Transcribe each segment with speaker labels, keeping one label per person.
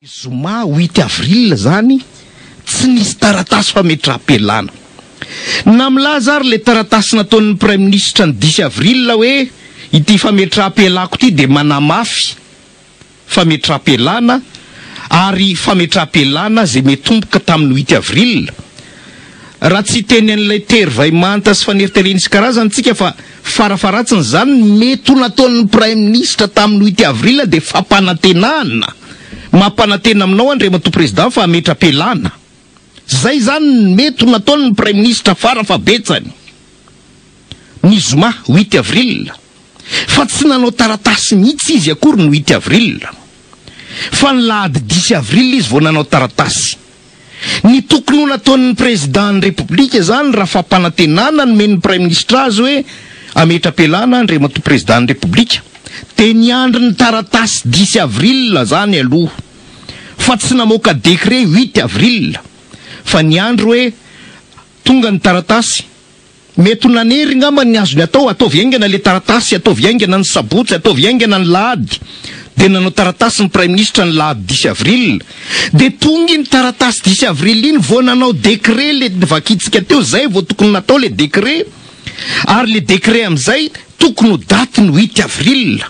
Speaker 1: Zoma 8 avril zany tsy nisy taratasy fametraha-pialana. Namlaza ary le taratasy nataon'ny Prime Ministre ny 10 avril hoe ity fametraha-pialako ity de manamafy fametraha-pialana ary fametraha-pialana zay metomboka tamin'ny 8 avril. Raha tsy teny an'ilay terivay manta sy faneriteleny sy karazany tsika fa farafaratsiny zany mety ho nataon'ny Prime Ministre tamin'ny 8 avril de fampanantenana. Mampanantena aminao Andriamatoa Président fa hametra-pialana. Zay zany mety ho nataon'ny Prime Ministre farafabetsany. Ny zoma 8 avril. Fa tsy nanao taratasy mihitsy izy akory ny 8 avril. Fa ny lahady 10 avril izy vao nanao taratasy. Ny tokony ho nataon'ny Président ny République zany raha fampanantenana ny men'ny Prime Ministre azy hoe hametra-pialana Andriamatoa Président ny République. De niandry ny taratasy 10 avril zany aloha. Fa tsy namoaka décret 8 avril. Fa niandry hoe tonga ny taratasy. Mety ho nanery ngamba ny azony atao viaingana le taratasy, atao viaingana ny sabotsy, atao viaingana ny lahady. De nanao taratasy ny Prime Ministre ny lahady 10 avril. De tonga ny taratasy 10 avril iny vao nanao décret le vakitsika teo zay vao tokony natao le décret. Ary le décret am'zay tokony ho daty ny 8 avril.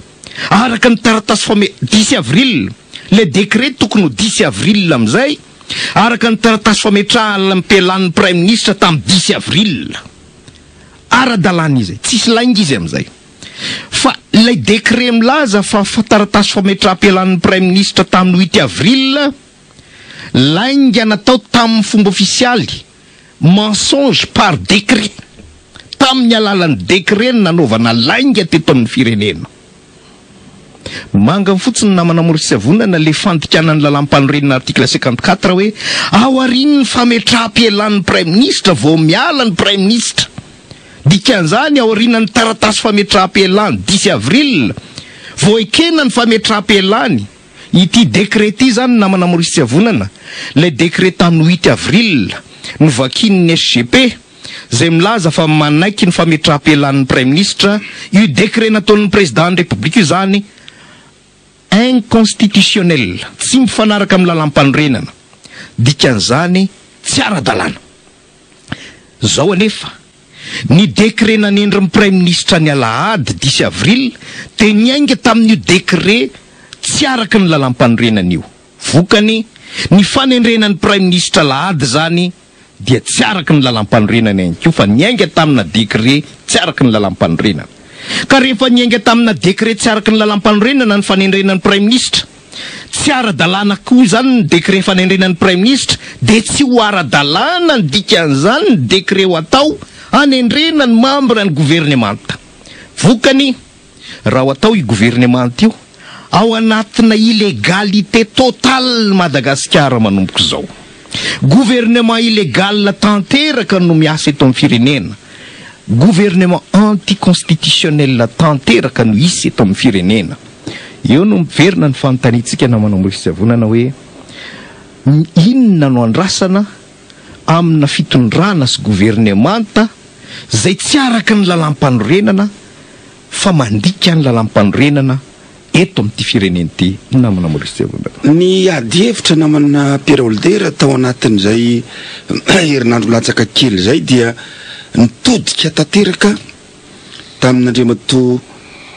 Speaker 1: Araka ny taratasy 10 avril. Le décret tokony ho 10 avril am'zay. Araka ny taratasy fametraha-pialan'ny Prime Ministre tamin'ny 10 avril. Ara-dalàna izy, tsisy lainga izy am'zay. Fa ilay décret milaza fa taratasy fametraha-pialan'ny Prime Ministre tamin'ny 8 avril, lainga natao tamin'ny fomba ofisialy, mensonge par décret. Tamin'ny alalan'ny décret nanaovana lainga teto amin'ny firenena. Manga fotsiny namana Maurice Savonana le fandikanan'ny lalam-panorenana article 54 hoe ao arin'ny fametraha-pialan'ny Prime Ministre vao miala ny Prime Ministre. Dikan'izany ao arinan'ny taratasy fametraha-pialany 10 avril vao ekena ny fametraha-pialany. Ity décret ity zany namana Maurice Savonana, le décret tamin'ny 8 avril novakin'ny SGP zay milaza fa manaiky ny fametraha-pialan'ny Prime Ministre. Io décret nataon'ny Président ny République io zany inconstitutionnel, tsy mifanaraka amin'ny lalam-panorenana. Dikan'izany tsy ara-dalàna. Zao anefa ny décret nanendrin'ny Prime Ministre ny alahady 10 avril de niainga tamin'io décret tsy araka ny lalam-panorenana io. Vokany ny fanendrenan'ny Prime Ministre alahady zany dia tsy araka ny lalam-panorenana ihany koa fa niainga tamina décret tsy araka ny lalam-panorenana. Ka rehefa niainga tamina décret tsy araka ny lalam-panorenana ny fanendrenan'ny Prime Ministre, tsy ara-dalàna koa zany ny décret fanendrenan'ny Prime Ministre, de tsy ho ara-dalàna ny dikan'izany ny décret ho atao hanendrena ny membre ny gouvernemanta. Vokany raha ho atao io gouvernemanta io ao anatina illégalité totale Madagasikara manomboka zao. Gouvernement illégal tanteraka no miasa eto amin'ny firenena. Gouvernement anticonstitutionnel tanteraka no isy eto amin'ny firenena. Eo no miverina ny fanontaniantsika namana Maurice Savonana hoe inona no andrasana amina fitondrana sy gouvernemanta zay tsy araka ny lalam-panorenana fa mandika ny lalam-panorenana eto amin'ity firenena ity namana Maurice Savonana.
Speaker 2: Ny ady hevitra namana Pierre Older tao anatin'izay herinandro latsaka kely zay dia nitodika tanteraka tamin'Andriamatoa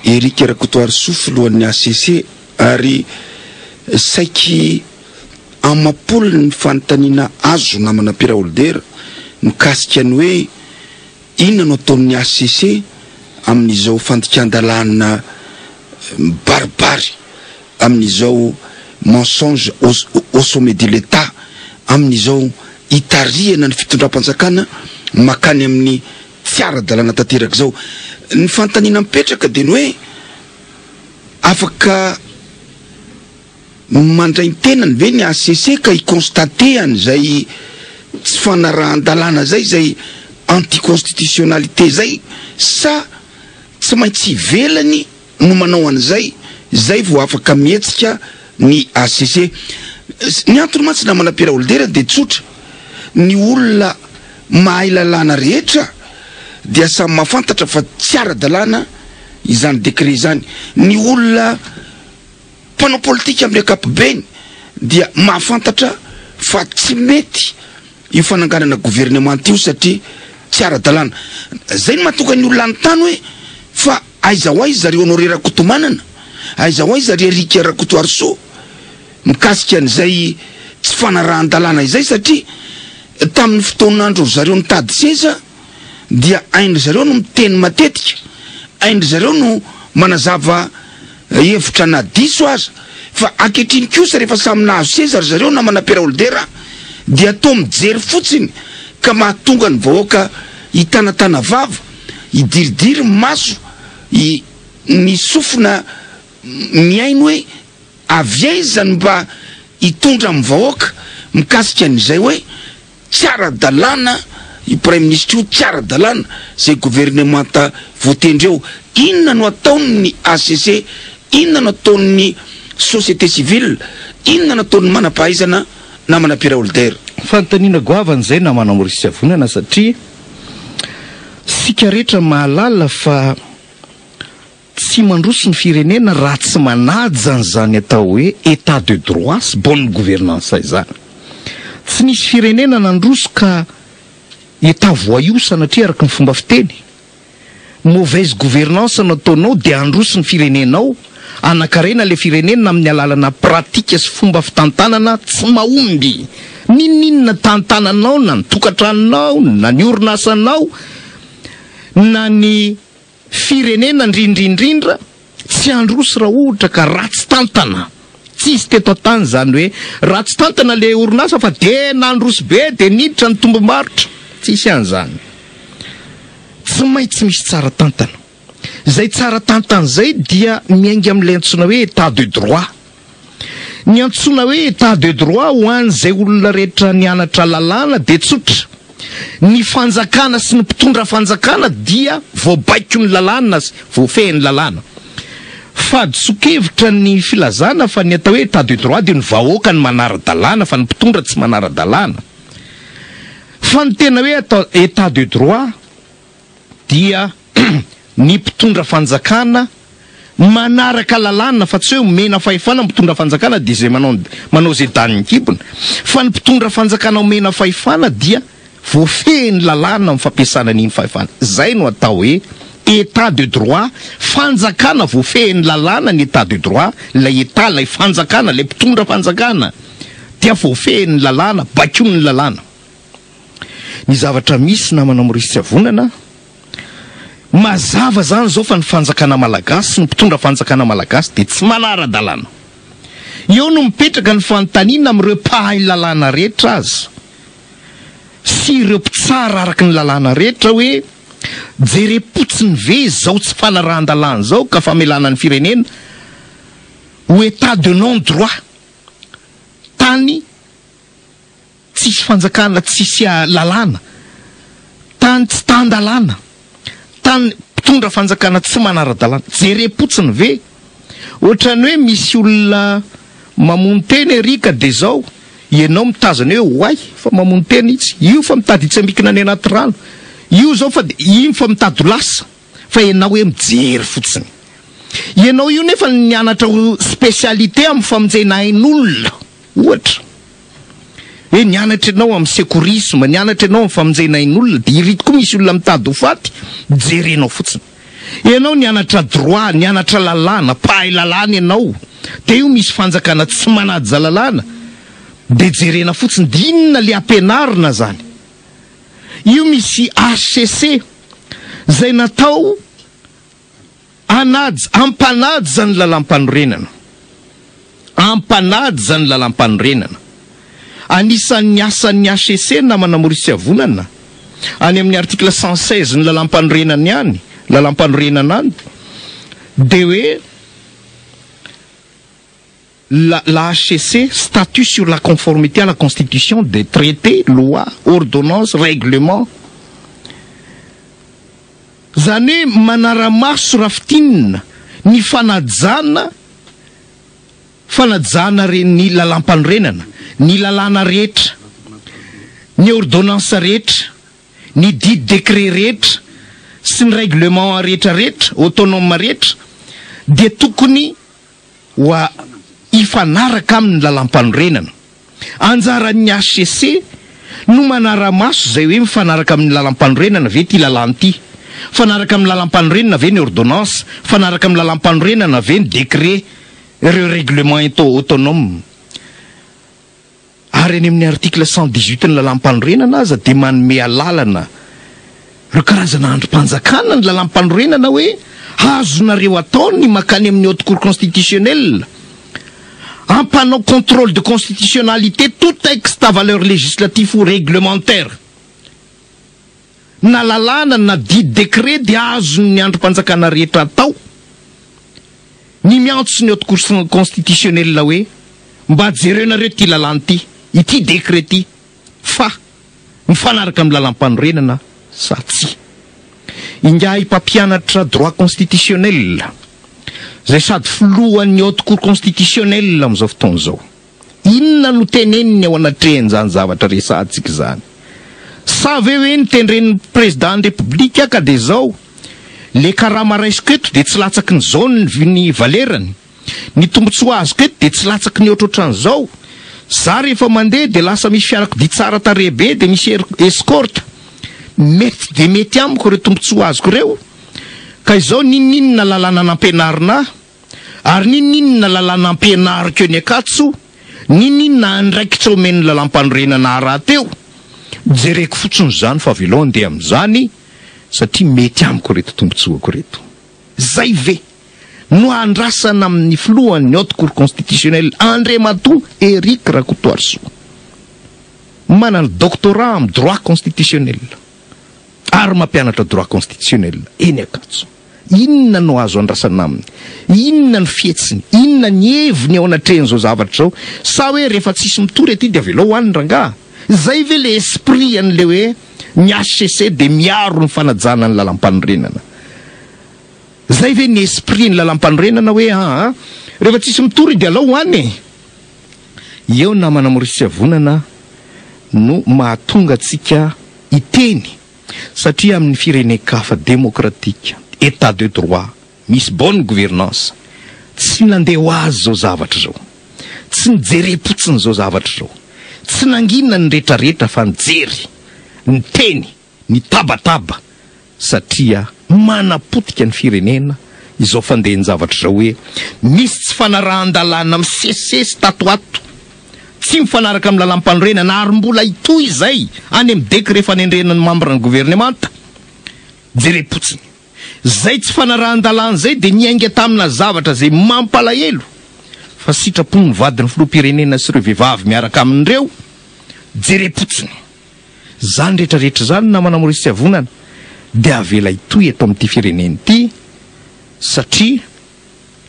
Speaker 2: Eric Rakotoarisoa filohan'ny ACC ary saiky amapolo ny fanontaniana azo namana Pierre Older mikasika ny hoe inona no ataon'ny ACC amin'izao fandikan-dalàna barbary, amin'izao mensonge au sommet de l'État, amin'izao itariana ny fitondram-panjakana makany amin'ny tsy ara-dalàna tanteraka zao. Ny fanontaniana mipetraka de ny hoe afaka mandray tenany ve ny ACC ka i-constate an'izay tsy fanarahan-dalàna zay anticonstitutionnalité zay, sa tsy maintsy ivelany no manao an'izay zay vao afaka mietsika ny ACC. Ny antony mantsy namana Pierre Older de tsotra, ny olona mahay lalàna rehetra dia samy mahafantatra fa tsy ara-dalàna izany décret izany. Ny olona mpanao politika amin'ny ankapobeny dia mahafantatra fa tsy mety io fananganana gouvernement io satria tsy ara-dalàna. Zay no mahatonga ny olona anytany hoe fa aiza ho aiza ry Honoré Rakotomanana, aiza ho aiza ry Eric Rakotoarso mikasika an'izay tsy fanarahan-dalàna izay, satria tamin'ny fotoanandro zareo nitady seza dia aindry zareo no miteny matetika, aindry zareo no manazava hevitra na diso aza, fa ankehitriny kosa rehefa samy nahazo seza ry zareo na manapera olodera dia atao mijery fotsiny, ka mahatonga ny vahoaka hitanatana vava, hidiridiry maso, ny sofina miaino hoe avy aiza ny mba hitondra amin'ny vahoaka mikasika an'izay hoe tsy ara-dalàna i Premier Ministre io, tsy ara-dalàna zay gouvernementa votendreo. Inona no ataony ACC, inona no ataony société civile, inona no ataony manam-pahaizana na manapira olodera.
Speaker 1: Fanontaniana goavana zay na Maurice Avonana, satria sika rehetra mahalala fa tsy mandroso ny firenena raha tsy manaja an'izany atao hoe état de droit sy bonne gouvernance izany. Tsy nisy firenena nandroso ka état voyou sanatria araka ny fomba fiteny. Mauvaise gouvernance nataonao dia androso ny firenenao, anakarena le firenena amin'ny alalana pratika sy fomba fitantanana tsy mahomby. Ninninona tantananao, na ny tokantranonao, na ny orinasanao, na ny firenena indrindraindrindra tsy androso raha ohatra ka ratsy tantana. Tsisy teto tany zany hoe ratsy tantana le orinasa fa de nandroso be de niditra ny tombo-barotra. Tsisy an'izany. Tsy maintsy misy tsara tantana. Zay tsara tantana zay dia miainga amin'ilay antsoina hoe état de droit. Ny antsoina hoe état de droit ho an'izay olona rehetra nianatra lalàna de tsotra. Ny fanjakana sy ny mpitondra fanjakana dia voabaiko ny lalàna sy voafehy ny lalàna. Fadisokevitra ny filazana fa ny atao hoe état de droit dia ny vahoaka ny manara-dalàna fa ny mpitondra tsy manara-dalàna. Fa ny tena hoe état de droit dia ny mpitondra fanjakana manaraka lalàna, fa tsy hoe omena fahefana mpitondra fanjakana dia zay manao zay daniny kibona, fa ny mpitondra fanjakana omena fahefana dia voafehy ny lalàna amin'ny fampiasana n'iny fahefana. Zay no atao hoe état de droit, fanjakana voafehy ny lalàna ny état de droit, lay état lay fanjakana, lay mpitondra fanjakana dia voafehy ny lalàna, bakio ny lalàna. Ny zavatra misy namana Maurice Avonana, mazava zany zao fa ny fanjakana malagasy, ny mpitondra fanjakana malagasy dia tsy manara-dalàna. Eo no mipetraka ny fanontaniana amin'ireo mpahay lalàna rehetra azy sy ireo mpitsara araka ny lalàna rehetra hoe jerepotsiny ve zao tsy fanarahan-dalàna zao ka famelana ny firenena ho état de non droit, tany tsisy fanjakana, tsisy lalàna, tany tsy tan-dalàna, tany mpitondra fanjakana tsy manara-dalàna. Jerepotsiny ve? Ohatrany hoe misy olona mamono teny erika de zao ianao mitazana hoe oay fa mamono teny itsy, io fa mitady itsambikina any anaty rano, io zao fa iny fa mitady lasa, fa ianao hoe mijery fotsiny. Ianao io nefa nianatra spécialité amin'ny famonjena ain'olona, ohatra hoe nianatra ianao amin'ny secourisme, nianatra ianao amin'ny famonjena ain'olona, dia irito koa misy olona mitady ho faty, jerenao fotsiny. Ianao nianatra droit, nianatra lalàna, pahay lalàna ianao, dia io misy fanjakana tsy manaja lalàna, dia jerena fotsiny. Dia inona le ampianarina zany? Io misy HCC zay natao ampanaja ny lalam-panorenana, ampanaja ny lalam-panorenana. Anisan'ny asan'ny HCC namana Maurice Avonana any amin'ny article 116 ny lalam-panorenana ihany, lalam-panorenana any, de hoe la HCC statut sur la conformité à la constitution des traités, lois, ordonnances, règlements. Zany hoe manara-maso rafitinina ny fanajana ny lalam-panorenana, ny lalàna rehetra, ny ordonnance rehetra, ny dit décret rehetra sy ny règlement rehetra rehetra, autonome rehetra, dia tokony ifanaraka amin'ny lalam-panorenana. Anjaran'ny HCC no manara-maso zay hoe mifanaraka amin'ny lalam-panorenana ve ty lalàna ty, fanaraka amin'ny lalam-panorenana ve ny ordonnance, fanaraka amin'ny lalam-panorenana ve ny décret, ireo règlement autonome. Ary any amin'ny article 118 ny lalam-panorenana aza dia manome alalana ireo karazana androm-panjakana ny lalam-panorenana hoe azonareo ataony makany amin'ny haute cour constitutionnelle en panneau contrôle de constitutionnalité tout texte à valeur législative ou réglementaire. Na lalàna na dit décret dia azon'ny androm-panjakana rehetra atao ny miantso ny haute cour constitutionnelle hoe mba jerenareo ty lalàna ty, ity décret ty, fa mifanaraka amin'ny lalam-panorenana sa tsy. Ingahy mpampianatra droit constitutionnel zay sady filohan'ny haute cour constitutionnelle amin'izao fotoana zao, inona no teneniny ao anatrehan'izany zavatra resantsika zany? Sa ve hoe nitendren'ny président république ka de zao le karaha maraisiko eto de tsy latsaky ny zao ny valerany, ny tombotsoa azoko eto de tsy latsaky ny ohatrohatran'izao, za rehefa mandeha de lasa misy fiarakodia tsara tarebe de misy escorte, mety de mety amiko reo tombotsoa azoko reo, ka izao ninninona lalàna nampianarina ary ninninona lalàna ampianariko ny akatso, ninninona andraikitra omeny lalam-panorenana raha teo, jereko fotsiny zany fa velao andeha amin'izany satria mety amiko reto tombotsoako reto. Zay ve no andrasana amin'ny filohan'ny haute cour constitutionnelle Andriamato Eric Rakotoarisoa, manana doctorat amin'ny droit constitutionnel ary mampianatra droit constitutionnel eny akatso. Inona no azo andrasana aminy? Inona ny fietsiny? Inona ny heviny ao anatrehan'izao zavatra zao? Sa hoe rehefa tsisy mitory aty dia velao hoan'ny rangaha? Zay ve le esprit an'le hoe ny HCC de miaro ny fanajana ny lalam-panorenana? Zay ve ny esprit ny lalam-panorenana hoe rehefa tsisy mitory dia alao hoany? Eo namana Maurice Avonana no mahatonga antsika iteny, satria amin'ny firenen-kafa démocratique, état de droit, misy bonne gouvernance, tsy nandeha ho azy zao zavatra zao, tsy nijerepotsiny zao zavatra zao, tsy nanginona ny rehetrarehetra fa nijery, ny teny, ny tabataba, satria manapotika ny firenena izao fandeha ny zavatra zao hoe misy tsy fanarahan-dalàna amin'ny sesesy tatoato, tsy mifanaraka amin'ny lalam-panorenana ary mbola itoy izay any amin'ny décret fanendrenany membre ny gouvernemanta. Jerepotsiny zay tsy fanarahan-dalàna zay de niainga tamina zavatra zay mampalahelo fa sitrapony vadiny filoham-pirenena sy ireo vehivavy miaraka amin'ireo. Jerepotsiny zany rehetrarehetra zany namana Maurice Avonana de avela itoy eto amin'ity fireneny ity, satria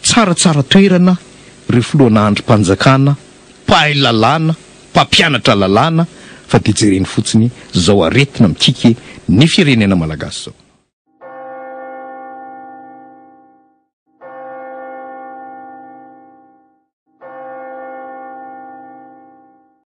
Speaker 1: tsaratsara toerana ireo filohana androm-panjakana, mpahay lalàna, mpampianatra lalàna, fa de jereny fotsiny zao aretina mikiky ny firenena malagasy zao.